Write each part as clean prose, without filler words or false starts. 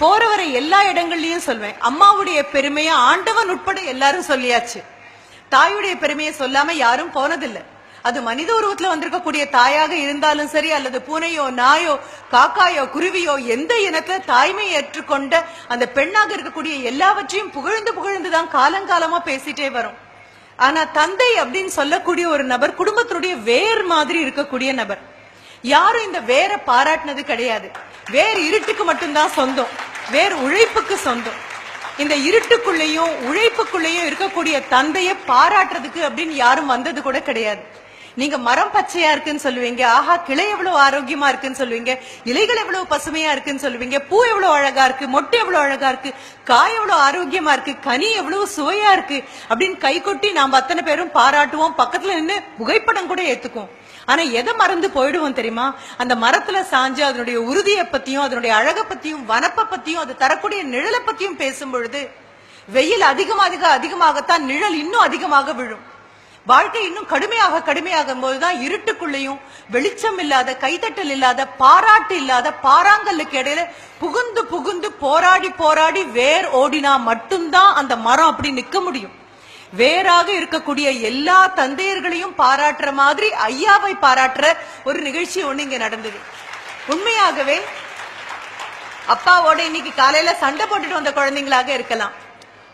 போறவரை எல்லா இடங்கள்லயும் சொல்வேன். அம்மாவுடைய பெருமையை ஆண்டவன் உட்பட எல்லாரும் சொல்லியாச்சு. தாயுடைய பெருமையை சொல்லாம யாரும் போனதில்லை. அது மனித உருவத்துல வந்திருக்கக்கூடிய தாயாக இருந்தாலும் சரி, அல்லது பூனையோ நாயோ காக்காயோ குருவியோ, எந்த இனத்துல தாய்மை ஏற்றுக்கொண்ட அந்த பெண்ணாக இருக்கக்கூடிய எல்லாவற்றையும் புகழ்ந்து புகழ்ந்துதான் காலங்காலமா பேசிட்டே வரும். ஆனா தந்தை அப்படின்னு சொல்லக்கூடிய ஒரு நபர் குடும்பத்தினுடைய வேர் மாதிரி இருக்கக்கூடிய நபர். யாரும் இந்த வேற பாராட்டினது கிடையாது. வேர் இருட்டுக்கு மட்டும்தான் சொந்தம், வேர் உழைப்புக்கு சொந்தம். இந்த இருட்டுக்குள்ளேயும் உழைப்புக்குள்ளேயும் இருக்கக்கூடிய தந்தையை பாராட்டுறதுக்கு அப்படின்னு யாரும் வந்தது கூட கிடையாது. நீங்க மரம் பச்சையா இருக்குன்னு சொல்லுவீங்க, ஆஹா கிளை எவ்வளவு ஆரோக்கியமா இருக்குன்னு சொல்லுவீங்க, இலைகள் எவ்வளவு பசுமையா இருக்குன்னு சொல்லுவீங்க, பூ எவ்வளவு அழகா இருக்கு, மொட்டை எவ்வளவு அழகா இருக்கு, காய் எவ்வளவு ஆரோக்கியமா இருக்கு, கனி எவ்வளவு சுவையா இருக்கு அப்படின்னு கை கொட்டி நாம அத்தனை பேரும் பாராட்டுவோம். பக்கத்துல நின்று புகைப்படம் கூட ஏத்துக்குவோம். ஆனா எதை மறந்து போயிடுவோம் தெரியுமா? அந்த மரத்துல சாஞ்சு அதனுடைய உறுதியை பத்தியும் அதனுடைய அழகை பத்தியும் வனப்பை பத்தியும் அது தரக்கூடிய நிழலை பத்தியும் பேசும் பொழுது வெயில் அதிகமாகத்தான் நிழல் இன்னும் அதிகமாக விழும். வாழ்க்கை இன்னும் கடுமையாகும் போதுதான் இருட்டுக்குள்ளேயும் வெளிச்சம் இல்லாத, கைத்தட்டல் இல்லாத, பாராட்டு இல்லாத பாறாங்கல்லுக்கு இடையில புகுந்து புகுந்து போராடி வேர் ஓடினா மட்டும்தான் அந்த மரம் அப்படி நிக்க முடியும். வேறாக இருக்கக்கூடிய எல்லா தந்தையர்களையும் பாராட்டுற மாதிரி ஐயாவை பாராட்டுற ஒரு நிகழ்ச்சி ஒண்ணு இங்க நடந்தது. உண்மையாகவே அப்பாவோட இன்னைக்கு காலையில சண்டை போட்டுட்டு வந்த குழந்தைங்களாக இருக்கலாம்.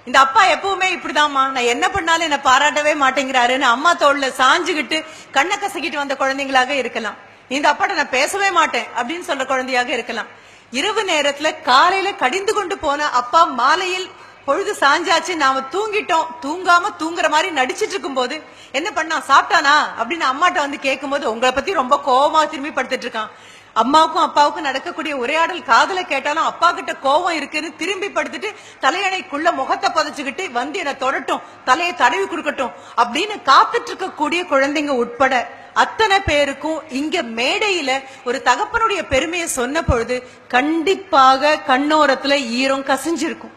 இந்த அப்பா எப்பவுமே இப்படிதாம்மா, நான் என்ன பண்ணாலும் என்ன பாராட்டவே மாட்டேங்கிறாருன்னு அம்மா தோல்ல சாஞ்சுகிட்டு கண்ணை கசக்கிட்டு வந்த குழந்தைங்களாக இருக்கலாம். இந்த அப்பாட்ட நான் பேசவே மாட்டேன் அப்படின்னு சொல்ற குழந்தையாக இருக்கலாம். இரவு நேரத்துல காலையில கடிந்து கொண்டு போன அப்பா மாலையில் பொழுது சாஞ்சாச்சு, நாம தூங்கிட்டோம், தூங்காம தூங்குற மாதிரி நடிச்சிட்டு இருக்கும் போது என்ன பண்ணா, சாப்பிட்டானா அப்படின்னு அம்மாட்ட வந்து கேட்கும் போது உங்களை பத்தி ரொம்ப கோபமா திரும்பி படுத்துட்டு இருக்கான். அம்மாவுக்கும் அப்பாவுக்கும் நடக்கக்கூடிய உரையாடல் காதல கேட்டாலும் அப்பா கிட்ட கோபம் இருக்குன்னு திரும்பி படுத்துட்டு தலையணைக்குள்ள முகத்தை புதைச்சுக்கிட்டு வந்து என்ன தொடட்டும், தலையை தடவி கொடுக்கட்டும் அப்படின்னு காத்துட்டு இருக்கக்கூடிய குழந்தைங்க உட்பட அத்தனை பேருக்கும் இங்க மேடையில ஒரு தகப்பனுடைய பெருமையை சொன்ன பொழுது கண்டிப்பாக கண்ணோரத்துல ஈரம் கசிஞ்சிருக்கும்.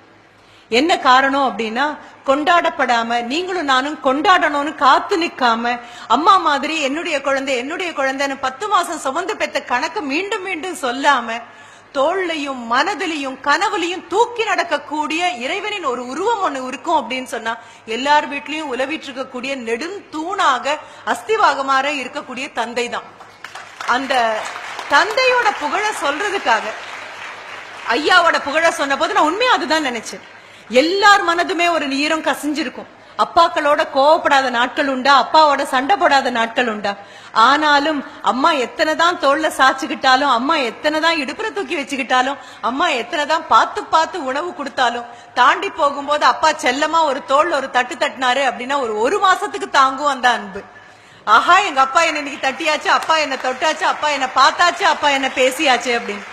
என்ன காரணம் அப்படின்னா, கொண்டாடப்படாம நீங்களும் நானும் கொண்டாடணும்னு காத்து நிக்காம அம்மா மாதிரி என்னுடைய குழந்தைன்னு 10 மாசம் சுமந்து பெற்ற கணக்கு மீண்டும் மீண்டும் சொல்லாம தோள்லையும் மனதிலையும் கனவுலையும் தூக்கி நடக்கக்கூடிய இறைவனின் ஒரு உருவம் ஒண்ணு இருக்கும் அப்படின்னு சொன்னா எல்லார் வீட்லயும் உலவிட்டு இருக்கக்கூடிய நெடும் தூணாக அஸ்திவாகமாற இருக்கக்கூடிய தந்தை தான். அந்த தந்தையோட புகழ சொல்றதுக்காக ஐயாவோட புகழ சொன்ன போது நான் உண்மையா அதுதான் நினைச்சேன். எல்லார் மனதுமே ஒரு ஈரம் கசிஞ்சிருக்கும். அப்பாக்களோட கோவப்படாத நாட்கள் உண்டா, அப்பாவோட சண்டை போடாத நாட்கள் உண்டா? ஆனாலும் அம்மா எத்தனைதான் தோல்ல சாச்சுக்கிட்டாலும், அம்மா எத்தனைதான் இடுப்புற தூக்கி வச்சுக்கிட்டாலும், அம்மா எத்தனைதான் பார்த்து உணவு கொடுத்தாலும் தாண்டி போகும்போது அப்பா செல்லமா ஒரு தோல்ல ஒரு தட்டு தட்டினாரு அப்படின்னா ஒரு மாசத்துக்கு தாங்கும் அந்த அன்பு. ஆஹா எங்க அப்பா என்ன இன்னைக்கு தட்டியாச்சு, அப்பா என்ன தொட்டாச்சு, அப்பா என்ன பார்த்தாச்சு, அப்பா என்ன பேசியாச்சு அப்படின்னு.